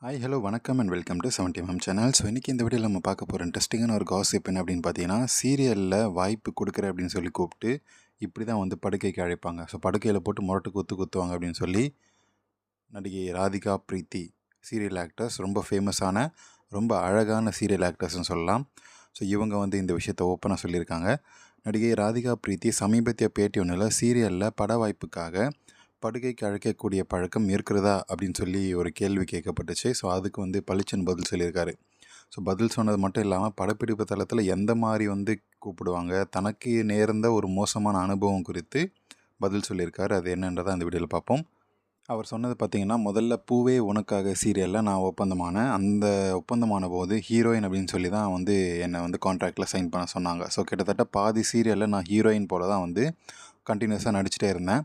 Hi hello வணக்கம் and welcome to 70mm channel. So இன்றைக்கி இந்த வீடியோவில் நம்ம பார்க்க போகிற இன்ட்ரெஸ்டிங்கான ஒரு காசிப் என்ன அப்படின்னு பார்த்தீங்கன்னா, சீரியலில் வாய்ப்பு கொடுக்குறேன் அப்படின்னு சொல்லி கூப்பிட்டு இப்படி தான் வந்து படுக்கைக்கு அழைப்பாங்க. ஸோ படுக்கையில் போட்டு முரட்டு குத்துவாங்க அப்படின்னு சொல்லி நடிகை ராதிகா பிரீத்தி சீரியல் ஆக்டர்ஸ், ரொம்ப ஃபேமஸான ரொம்ப அழகான சீரியல் ஆக்டர்ஸ்னு சொல்லலாம். ஸோ இவங்க வந்து இந்த விஷயத்தை ஓப்பனாக சொல்லியிருக்காங்க. நடிகை ராதிகா பிரீத்தி சமீபத்திய பேட்டி ஒன்றில் சீரியலில் பட வாய்ப்புக்காக படுக்கைக்கு அழைக்கக்கூடிய பழக்கம் இருக்கிறதா அப்படின்னு சொல்லி ஒரு கேள்வி கேட்கப்பட்டுச்சு. ஸோ அதுக்கு வந்து பளிச்சுன்னு பதில் சொல்லியிருக்காரு. ஸோ பதில் சொன்னது மட்டும் இல்லாமல் படப்பிடிப்பு தளத்தில் எந்த மாதிரி வந்து கூப்பிடுவாங்க, தனக்கு நேர்ந்த ஒரு மோசமான அனுபவம் குறித்து பதில் சொல்லியிருக்காரு. அது என்னன்றதை அந்த வீடியோவில் பார்ப்போம். அவர் சொன்னது பார்த்திங்கன்னா, முதல்ல பூவே உனக்காக சீரியலில் நான் ஒப்பந்தமானேன். அந்த ஒப்பந்தமான போது ஹீரோயின் அப்படின்னு சொல்லி தான் வந்து என்னை வந்து கான்ட்ராக்டில் சைன் பண்ண சொன்னாங்க. ஸோ கிட்டத்தட்ட பாதி சீரியலில் நான் ஹீரோயின் போல தான் வந்து கண்டினியூஸாக நடிச்சிட்டே இருந்தேன்.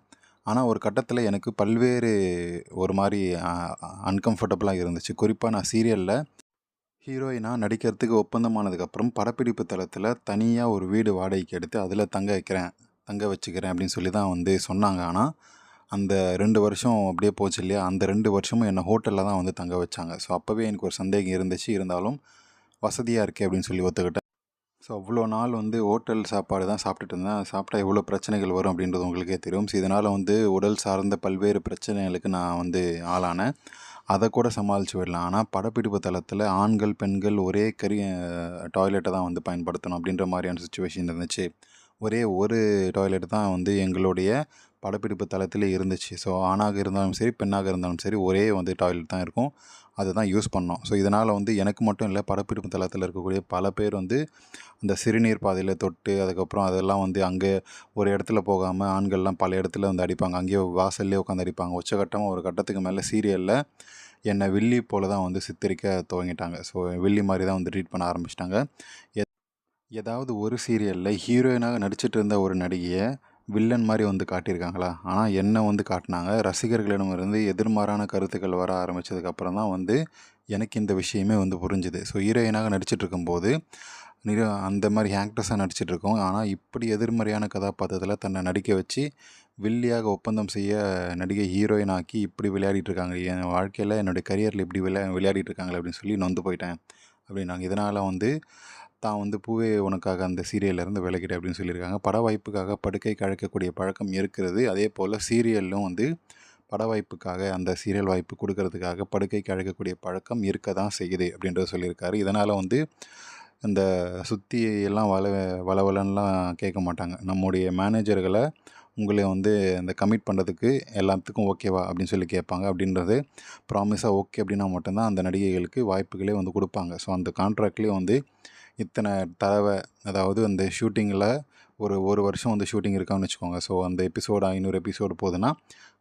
ஆனால் ஒரு கட்டத்தில் எனக்கு பல்வேறு ஒரு மாதிரி அன்கம்ஃபர்டபுளாக இருந்துச்சு. குறிப்பாக நான் சீரியலில் ஹீரோயினாக நடிக்கிறதுக்கு ஒப்பந்தமானதுக்கப்புறம் படப்பிடிப்பு தளத்தில் தனியாக ஒரு வீடு வாடகைக்கு எடுத்து அதில் தங்க வச்சுக்கிறேன் அப்படின்னு சொல்லி தான் வந்து சொன்னாங்க. ஆனால் அந்த 2 வருஷம் அப்படியே போச்சு இல்லையா, அந்த 2 வருஷமும் என்னை ஹோட்டலில் தான் வந்து தங்க வச்சாங்க. ஸோ அப்போவே எனக்கு ஒரு சந்தேகம் இருந்துச்சு. இருந்தாலும் வசதியாக இருக்கே அப்படின்னு சொல்லி ஒத்துக்கிட்டேன். ஸோ அவ்வளோ நாள் வந்து ஹோட்டல் சாப்பாடு தான் சாப்பிட்டுட்டு இருந்தேன். சாப்பிட்டா எவ்வளோ பிரச்சனைகள் வரும் அப்படின்றது உங்களுக்கே தெரியும். ஸோ இதனால் வந்து உடல் சார்ந்த பல்வேறு பிரச்சனைகளுக்கு நான் வந்து ஆளானேன். அதை கூட சமாளித்து விடலாம். ஆனால் படப்பிடிப்பு தளத்தில் ஆண்கள், பெண்கள் ஒரே டாய்லெட்டை தான் வந்து பயன்படுத்தணும் அப்படின்ற மாதிரியான சுச்சுவேஷன் இருந்துச்சு. ஒரே ஒரு டாய்லெட் தான் வந்து எங்களுடைய படப்பிடிப்பு தளத்திலே இருந்துச்சு. ஸோ ஆணாக இருந்தாலும் சரி, பெண்ணாக இருந்தாலும் சரி, ஒரே வந்து டாய்லெட் தான் இருக்கும். அதை தான் யூஸ் பண்ணோம். ஸோ இதனால் வந்து எனக்கு மட்டும் இல்லை, படப்பிடிப்பு தளத்தில் இருக்கக்கூடிய பல பேர் வந்து அந்த சிறுநீர் பாதையில் தொட்டு, அதுக்கப்புறம் அதெல்லாம் வந்து அங்கே ஒரு இடத்துல போகாமல் ஆண்கள்லாம் பல இடத்துல வந்து அடிப்பாங்க. அங்கேயே வாசல்லே உட்காந்து அடிப்பாங்க. உச்சகட்டமாக ஒரு கட்டத்துக்கு மேலே சீரியலில் என்னை வில்லி போல தான் வந்து சித்தரிக்க துவங்கிட்டாங்க. ஸோ வில்லி மாதிரி தான் வந்து ட்ரீட் பண்ண ஆரம்பிச்சிட்டாங்க. ஏதாவது ஒரு சீரியலில் ஹீரோயினாக நடிச்சிட்டு இருந்த ஒரு நடிகையை வில்லன் மாதிரி வந்து காட்டியிருக்காங்களா? ஆனால் என்ன வந்து காட்டினாங்க. ரசிகர்களிடமிருந்து எதிர்மாறான கருத்துக்கள் வர ஆரம்பித்ததுக்கப்புறம் தான் வந்து எனக்கு இந்த விஷயமே வந்து புரிஞ்சுது. ஸோ ஹீரோயினாக நடிச்சிட்டு இருக்கும்போது அந்த மாதிரி ஆக்ட்ரஸாக நடிச்சிட்ருக்கோம். ஆனால் இப்படி எதிர்மறையான கதாபாத்திரத்தில் தன்னை நடிக்க வச்சு வில்லியாக ஒப்பந்தம் செய்ய நடிகை ஹீரோயின் ஆக்கி இப்படி விளையாடிட்டுருக்காங்க. என் வாழ்க்கையில் என்னுடைய கரியரில் இப்படி விளையாடிட்டுருக்காங்களே அப்படின்னு சொல்லி நொந்து போயிட்டேன் அப்படின்னாங்க. இதனால் வந்து தான் வந்து பூவே உனக்காக அந்த சீரியல்லேருந்து விலகிட்டேன் அப்படின்னு சொல்லியிருக்காங்க. பட வாய்ப்புக்காக படுக்கைக்கு அழைக்கக்கூடிய பழக்கம் இருக்கிறது. அதே போல் சீரியல்லும் வந்து பட வாய்ப்புக்காக அந்த சீரியல் வாய்ப்பு கொடுக்கறதுக்காக படுக்கைக்கு அழைக்கக்கூடிய பழக்கம் இருக்க தான் செய்யுது அப்படின்றத சொல்லியிருக்காரு. இதனால் வந்து இந்த சுற்றி எல்லாம் வளவலன்னுலாம் கேட்க மாட்டாங்க. நம்முடைய மேனேஜர்களை உங்களை வந்து இந்த கமிட் பண்ணுறதுக்கு எல்லாத்துக்கும் ஓகேவா அப்படின்னு சொல்லி கேட்பாங்க. அப்படின்றது ப்ராமிஸாக ஓகே அப்படின்னா மட்டும்தான் அந்த நடிகைகளுக்கு வாய்ப்புகளே வந்து கொடுப்பாங்க. ஸோ அந்த கான்ட்ராக்ட்லேயே வந்து இத்தனை தடவை, அதாவது அந்த ஷூட்டிங்கில் ஒரு வருஷம் வந்து ஷூட்டிங் இருக்கான்னு வச்சுக்கோங்க. ஸோ அந்த எபிசோடு 500 எபிசோடு போகுதுன்னா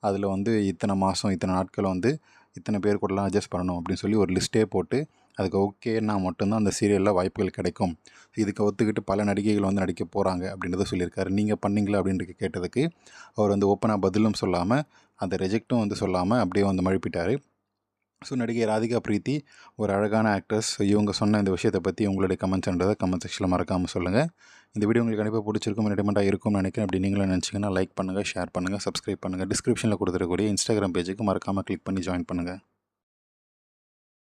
அதில் வந்து இத்தனை மாதம் இத்தனை நாட்கள் வந்து இத்தனை பேர் கூடலாம் அட்ஜஸ்ட் பண்ணணும் அப்படின்னு சொல்லி ஒரு லிஸ்ட்டே போட்டு அதுக்கு ஓகேன்னா மட்டும்தான் அந்த சீரியலில் வாய்ப்புகள் கிடைக்கும். இதுக்கு ஒத்துக்கிட்டு பல நடிகைகள் வந்து நடிக்க போகிறாங்க அப்படின்றத சொல்லியிருக்காரு. நீங்கள் பண்ணீங்களா அப்படின்ட்டு கேட்டதுக்கு அவர் வந்து ஓப்பனாக பதிலும் சொல்லாமல் அந்த ரிஜெக்ட்டும் வந்து சொல்லாமல் அப்படியே வந்து மழுப்பிட்டார். ஸோ நடிகை ராதிகா பிரீத்தி ஒரு அழகான ஆக்ட்ரஸ். இவங்க சொன்ன இந்த விஷயத்தை பற்றி உங்களுடைய கமெண்ட்ஸ்ன்றதை கமெண்ட் செக்ஷனில் மறக்காமல் சொல்லுங்கள். இந்த வீடியோ உங்களுக்கு கண்டிப்பாக பிடிச்சிருக்கும், என்டர்டைன்மெண்ட்டாக இருக்கும்னு நினைக்கிறேன். அப்படி நீங்களும் நினச்சிங்கன்னா லைக் பண்ணுங்கள், ஷேர் பண்ணுங்கள், சப்ஸ்கிரைப் பண்ணுங்கள். டிஸ்கிரிப்ஷனில் கொடுத்துருக்கக்கூடிய இன்ஸ்டாகிராம் பேஜுக்கு மறக்காமல் கிளிக் பண்ணி ஜாயின் பண்ணுங்கள்.